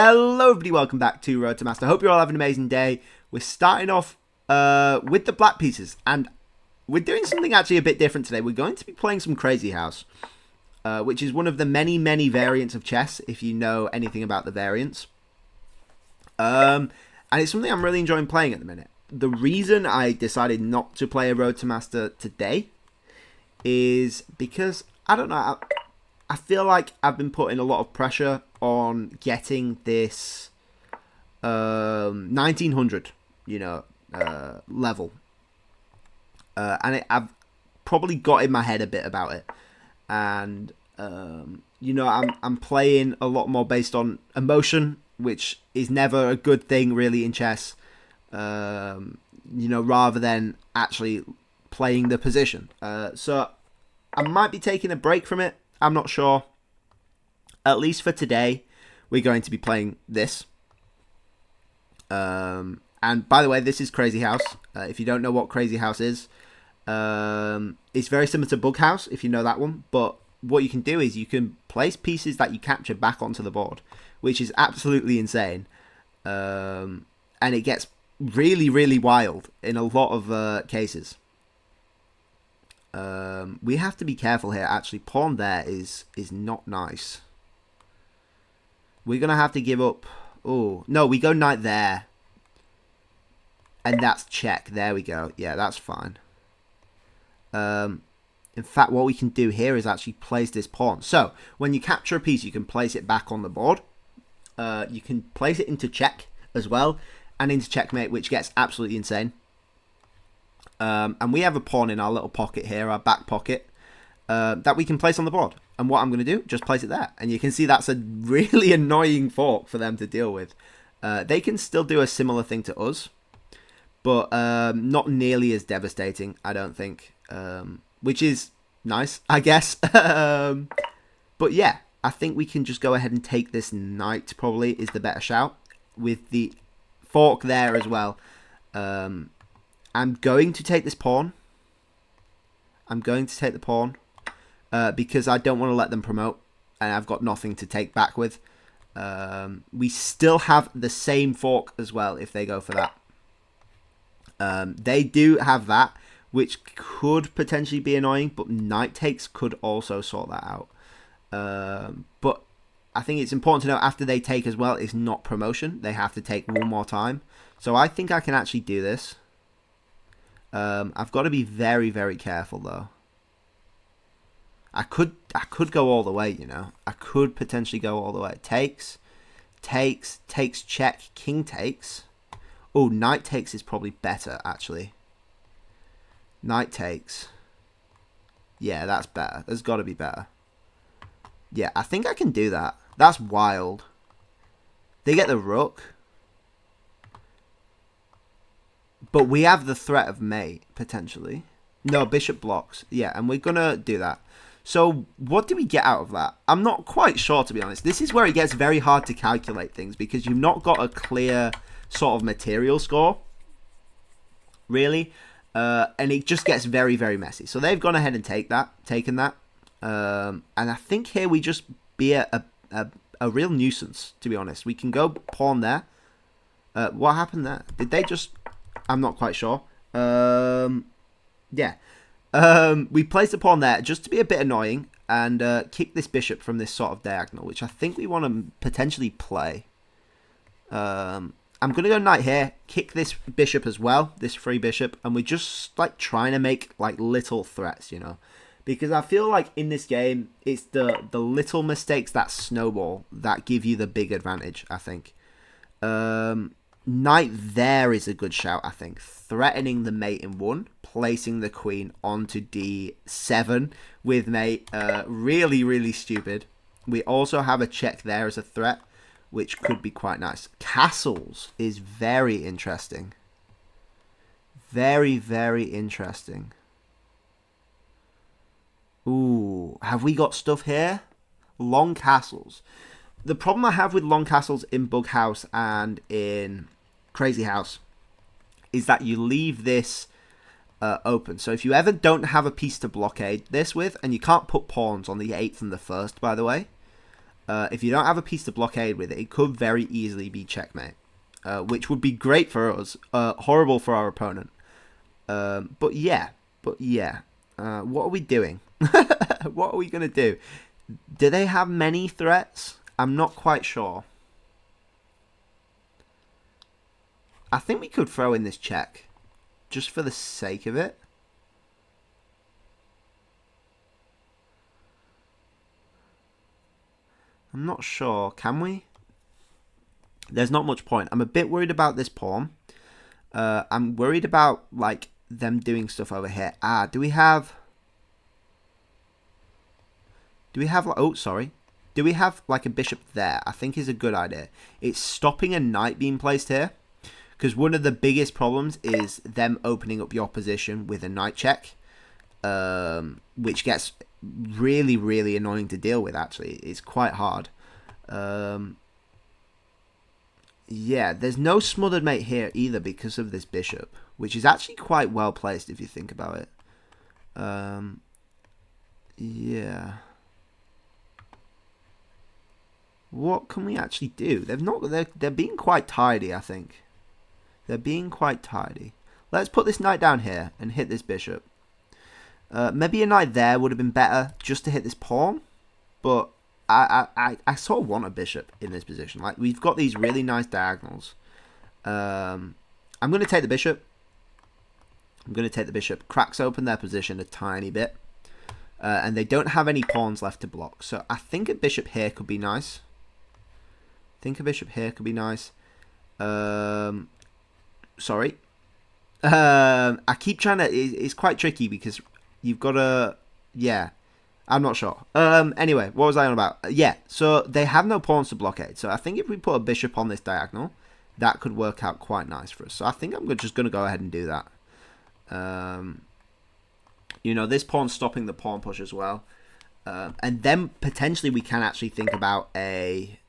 Hello everybody, welcome back to Road to Master. Hope you're all having an amazing day. We're starting off with the black pieces, and we're doing something actually a bit different today. We're going to be playing some Crazy House, which is one of the many variants of chess, if you know anything about the variants. And it's something I'm really enjoying playing at the minute. The reason I decided not to play a Road to Master today is because, I don't know, I feel like I've been putting a lot of pressure on getting this 1900, level. And I've probably got in my head a bit about it. And, I'm playing a lot more based on emotion, which is never a good thing really in chess, rather than actually playing the position. So I might be taking a break from it. I'm not sure. At least for today, we're going to be playing this. And by the way, this is Crazy House. If you don't know what Crazy House is, it's very similar to Bug House, if you know that one. But what you can do is you can place pieces that you capture back onto the board, which is absolutely insane. And it gets really wild in a lot of cases. We have to be careful here. Actually, pawn there is not nice. We're going to have to give up. Oh, no, we go knight there. And that's check. There we go. Yeah, that's fine. In fact, what we can do here is actually place this pawn. So, when you capture a piece, you can place it back on the board. You can place it into check as well. And into checkmate, which gets absolutely insane. And we have a pawn in our little pocket here, our back pocket, that we can place on the board. And what I'm going to do, just place it there. And you can see that's a really annoying fork for them to deal with. They can still do a similar thing to us, but not nearly as devastating, I don't think, which is nice, I guess. But yeah, I think we can just go ahead and take this knight, probably, is the better shout, with the fork there as well. I'm going to take this pawn. I'm going to take the pawn because I don't want to let them promote, and I've got nothing to take back with. We still have the same fork as well if they go for that. They do have that, which could potentially be annoying, but knight takes could also sort that out. But I think it's important to know after they take as well, it's not promotion. They have to take one more time. So I think I can actually do this. I've got to be very careful though. I could go all the way, I could potentially go all the way. Takes, check, king takes. Oh, knight takes is probably better actually. Knight takes. Yeah, that's better. There's got to be better. Yeah, I think I can do that. That's wild. They get the rook. But we have the threat of mate, potentially. No, bishop blocks. Yeah, and we're going to do that. So, what do we get out of that? I'm not quite sure, to be honest. This is where it gets very hard to calculate things, because you've not got a clear sort of material score, really. And it just gets very messy. So, they've gone ahead and taken that. And I think here we just be a real nuisance, to be honest. We can go pawn there. What happened there? Did they just... I'm not quite sure. Yeah. We placed a pawn there just to be a bit annoying and kick this bishop from this sort of diagonal, which I think we want to potentially play. I'm going to go knight here, kick this bishop as well, this free bishop, and we're just like trying to make like little threats, because I feel like in this game, it's the little mistakes that snowball that give you the big advantage, I think. Knight there is a good shout, I think. Threatening the mate in 1, placing the queen onto d7 with mate. Really stupid. We also have a check there as a threat, which could be quite nice. Castles is very interesting. Very interesting. Ooh, have we got stuff here? Long castles. The problem I have with long castles in Bug House and in Crazy House is that you leave this open. So if you ever don't have a piece to blockade this with, and you can't put pawns on the 8th and the 1st, by the way, If you don't have a piece to blockade with it, it could very easily be checkmate, which would be great for us, horrible for our opponent. But yeah, what are we doing? What are we going to do? Do they have many threats? I'm not quite sure. I think we could throw in this check, just for the sake of it. I'm not sure. Can we? There's not much point. I'm a bit worried about this pawn. I'm worried about, like, them doing stuff over here. Do we have... oh, sorry. Do we have, like, a bishop there? I think is a good idea. It's stopping a knight being placed here. Because one of the biggest problems is them opening up your position with a knight check. Which gets really, really annoying to deal with, actually. It's quite hard. Yeah, there's no smothered mate here either because of this bishop, which is actually quite well placed if you think about it. Yeah. What can we actually do? They're being quite tidy, I think. They're being quite tidy. Let's put this knight down here and hit this bishop. Maybe a knight there would have been better just to hit this pawn, but I sort of want a bishop in this position. Like, we've got these really nice diagonals. I'm going to take the bishop. Cracks open their position a tiny bit. And they don't have any pawns left to block. So I think a bishop here could be nice. Sorry. I keep trying to... It's quite tricky because you've got to... Yeah. I'm not sure. Anyway, what was I on about? Yeah, so they have no pawns to blockade. So I think if we put a bishop on this diagonal, that could work out quite nice for us. So I think I'm just going to go ahead and do that. You know, this pawn's stopping the pawn push as well. And then potentially we can actually think about a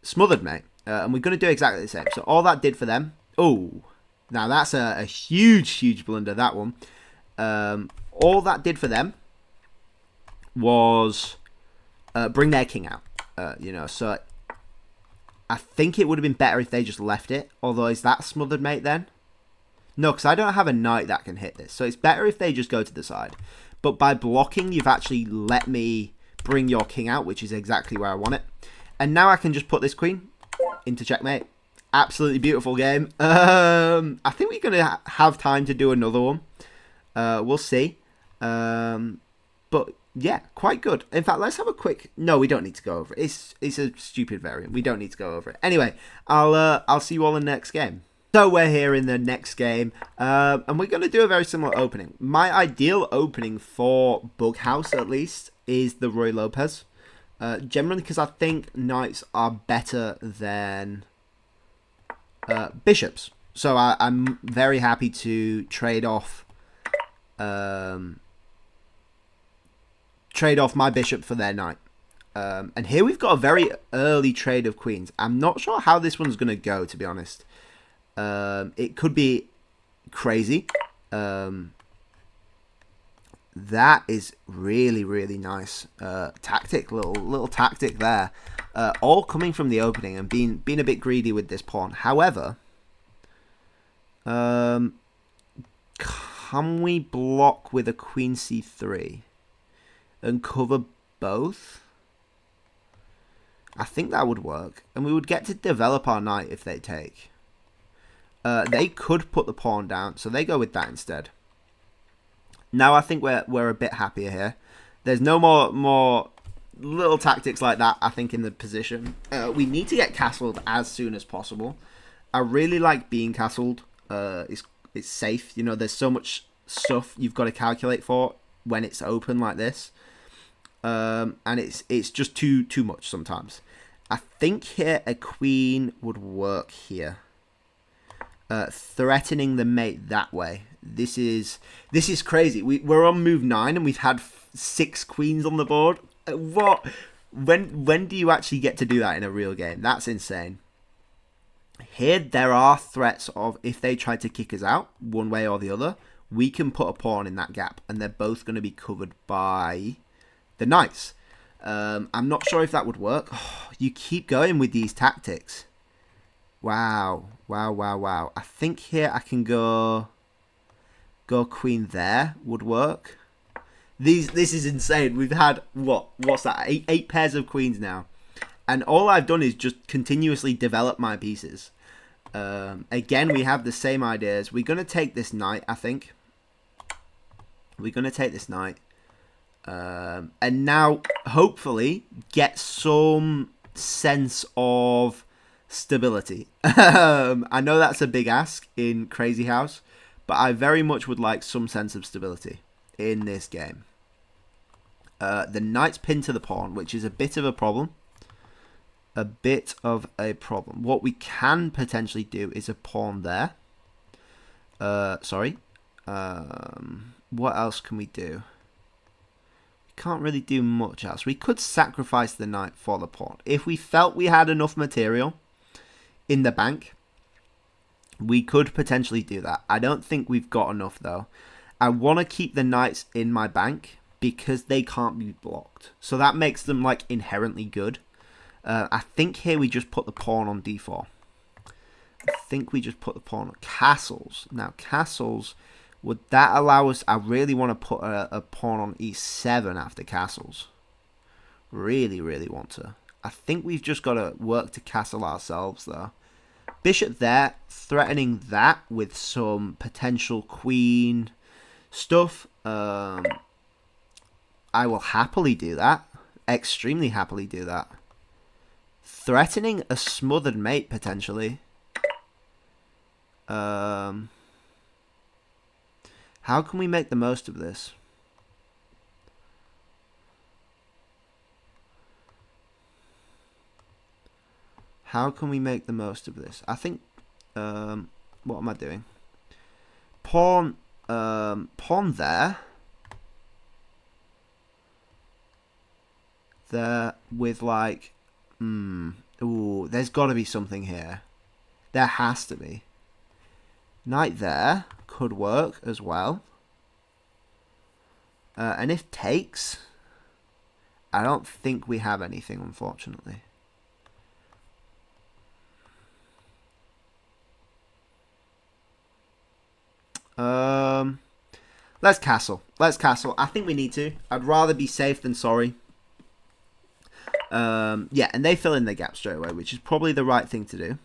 smothered mate. And we're going to do exactly the same. So all that did for them... Oh... Now, that's a huge, huge blunder, that one. All that did for them was bring their king out. You know, so I think it would have been better if they just left it. Although, is that smothered mate then? No, because I don't have a knight that can hit this. So it's better if they just go to the side. But by blocking, you've actually let me bring your king out, which is exactly where I want it. And now I can just put this queen into checkmate. Absolutely beautiful game. I think we're going to have time to do another one. We'll see. But yeah, quite good. In fact, let's have a quick... No, we don't need to go over it. It's a stupid variant. We don't need to go over it. Anyway, I'll see you all in the next game. So we're here in the next game. And we're going to do a very similar opening. My ideal opening for Bughouse, at least, is the Roy Lopez. Generally, because I think knights are better than... bishops. So I'm very happy to trade off my bishop for their knight. And here we've got a very early trade of queens. I'm not sure how this one's going to go, to be honest. It could be crazy. That is really, really nice. Tactic, little tactic there. All coming from the opening and being a bit greedy with this pawn. However, can we block with a queen c3 and cover both? I think that would work. And we would get to develop our knight if they take. They could put the pawn down, so they go with that instead. Now I think we're a bit happier here. There's no more little tactics like that, I think, in the position. We need to get castled as soon as possible. I really like being castled. It's safe. You know, there's so much stuff you've got to calculate for when it's open like this. And it's just too much sometimes. I think here a queen would work here. Threatening the mate that way. This is crazy. We're on move 9 and we've had 6 queens on the board. What? When do you actually get to do that in a real game? That's insane. Here there are threats of if they try to kick us out one way or the other, we can put a pawn in that gap, and they're both going to be covered by the knights. I'm not sure if that would work. Oh, you keep going with these tactics. Wow. I think here I can go queen there would work. This is insane. We've had, what's that? Eight pairs of queens now. And all I've done is just continuously develop my pieces. Again, we have the same ideas. We're going to take this knight, I think. We're going to take this knight. And now, hopefully, get some sense of stability. I know that's a big ask in Crazy House, but I very much would like some sense of stability in this game. The knight's pinned to the pawn, which is a bit of a problem. What we can potentially do is a pawn there. Sorry. What else can we do? We can't really do much else. We could sacrifice the knight for the pawn. If we felt we had enough material in the bank, we could potentially do that. I don't think we've got enough, though. I want to keep the knights in my bank because they can't be blocked. So that makes them, like, inherently good. I think here we just put the pawn on d4. I think we just put the pawn on castles. Now, castles, would that allow us... I really want to put a pawn on e7 after castles. Really want to. I think we've just got to work to castle ourselves, though. Bishop there, threatening that with some potential queen stuff. I will happily do that. Extremely happily do that. Threatening a smothered mate, potentially. How can we make the most of this? How can we make the most of this? I think... what am I doing? Pawn there. There with, like... Ooh, there's got to be something here. There has to be. Knight there could work as well. And if takes, I don't think we have anything, unfortunately. Let's castle. I think we need to. I'd rather be safe than sorry. Yeah, and they fill in the gap straight away, which is probably the right thing to do.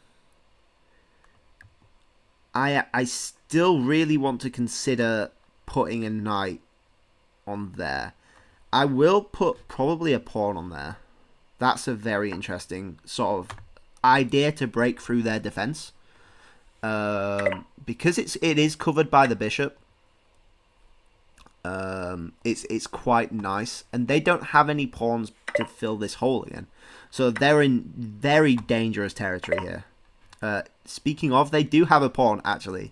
I still really want to consider putting a knight on there. I will put probably a pawn on there. That's a very interesting sort of idea to break through their defense. Because it is covered by the bishop. It's quite nice, and they don't have any pawns to fill this hole again, so they're in very dangerous territory here. Speaking of, they do have a pawn actually.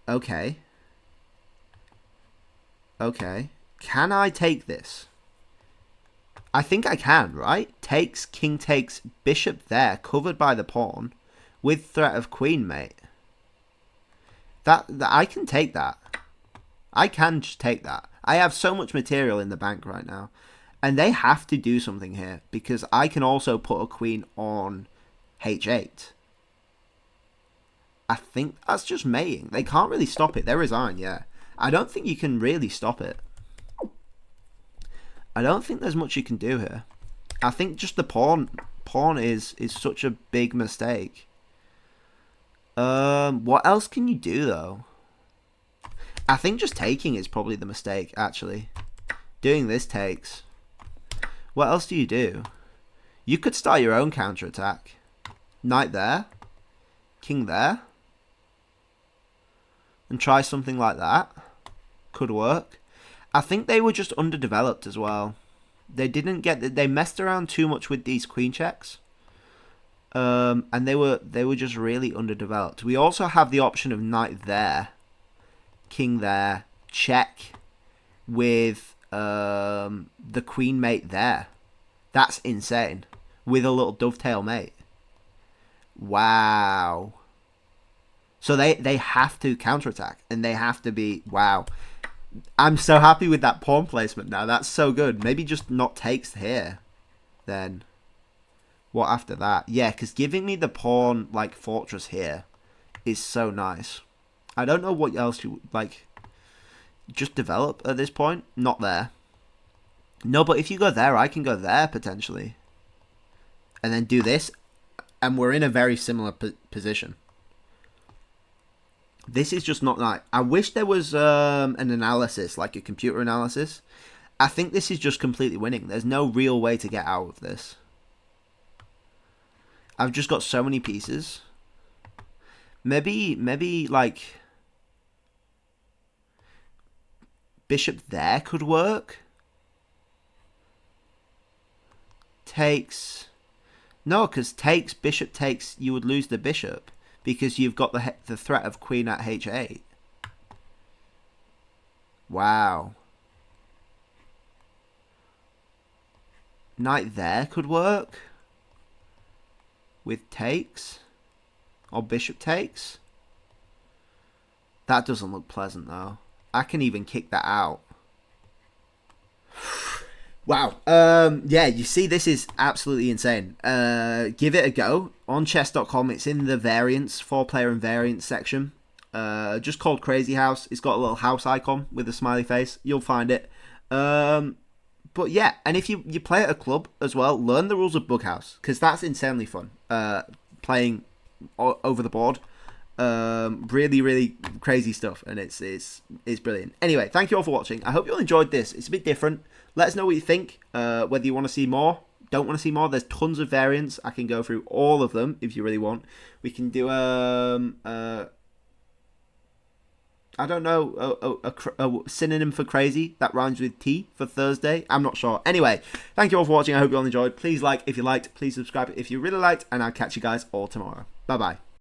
Okay. Can I take this? I think I can, right? Takes, king takes, bishop there, covered by the pawn, with threat of queen mate. That I can take that. I can just take that. I have so much material in the bank right now. And they have to do something here, because I can also put a queen on h8. I think that's just mating. They can't really stop it. They resign, yeah. I don't think you can really stop it. I don't think there's much you can do here. I think just the pawn is such a big mistake. What else can you do, though? I think just taking is probably the mistake, actually. Doing this takes. What else do you do? You could start your own counterattack. Knight there. King there. And try something like that. Could work. I think they were just underdeveloped as well. They didn't get... They messed around too much with these queen checks. And they were just really underdeveloped. We also have the option of knight there. King there. Check. With the queen mate there. That's insane. With a little dovetail mate. Wow. So they have to counterattack, and they have to be... Wow. I'm so happy with that pawn placement now. That's so good. Maybe just not takes here, then. What after that? Yeah, because giving me the pawn, like, fortress here is so nice. I don't know what else you, like, just develop at this point. Not there. No, but if you go there, I can go there, potentially. And then do this, and we're in a very similar position. This is just not nice. I wish there was an analysis, like a computer analysis. I think this is just completely winning. There's no real way to get out of this. I've just got so many pieces. Maybe like bishop there could work. Takes. No, because takes, bishop takes, you would lose the bishop. Because you've got the threat of queen at h8. Wow. Knight there could work. With takes. Or bishop takes. That doesn't look pleasant though. I can even kick that out. Wow. Yeah, you see, this is absolutely insane. Give it a go. On chess.com, it's in the variants, 4-player and variants section. Just called Crazy House. It's got a little house icon with a smiley face. You'll find it. But yeah, and if you play at a club as well, learn the rules of Bug House, because that's insanely fun. Playing over the board. Really crazy stuff, and it's brilliant. Anyway, thank you all for watching. I hope you all enjoyed this. It's a bit different. Let us know what you think, whether you want to see more, don't want to see more. There's tons of variants. I can go through all of them if you really want. We can do I don't know, a synonym for crazy that rhymes with T for Thursday. I'm not sure. Anyway, thank you all for watching. I hope you all enjoyed. Please like if you liked. Please subscribe if you really liked. And I'll catch you guys all tomorrow. Bye-bye.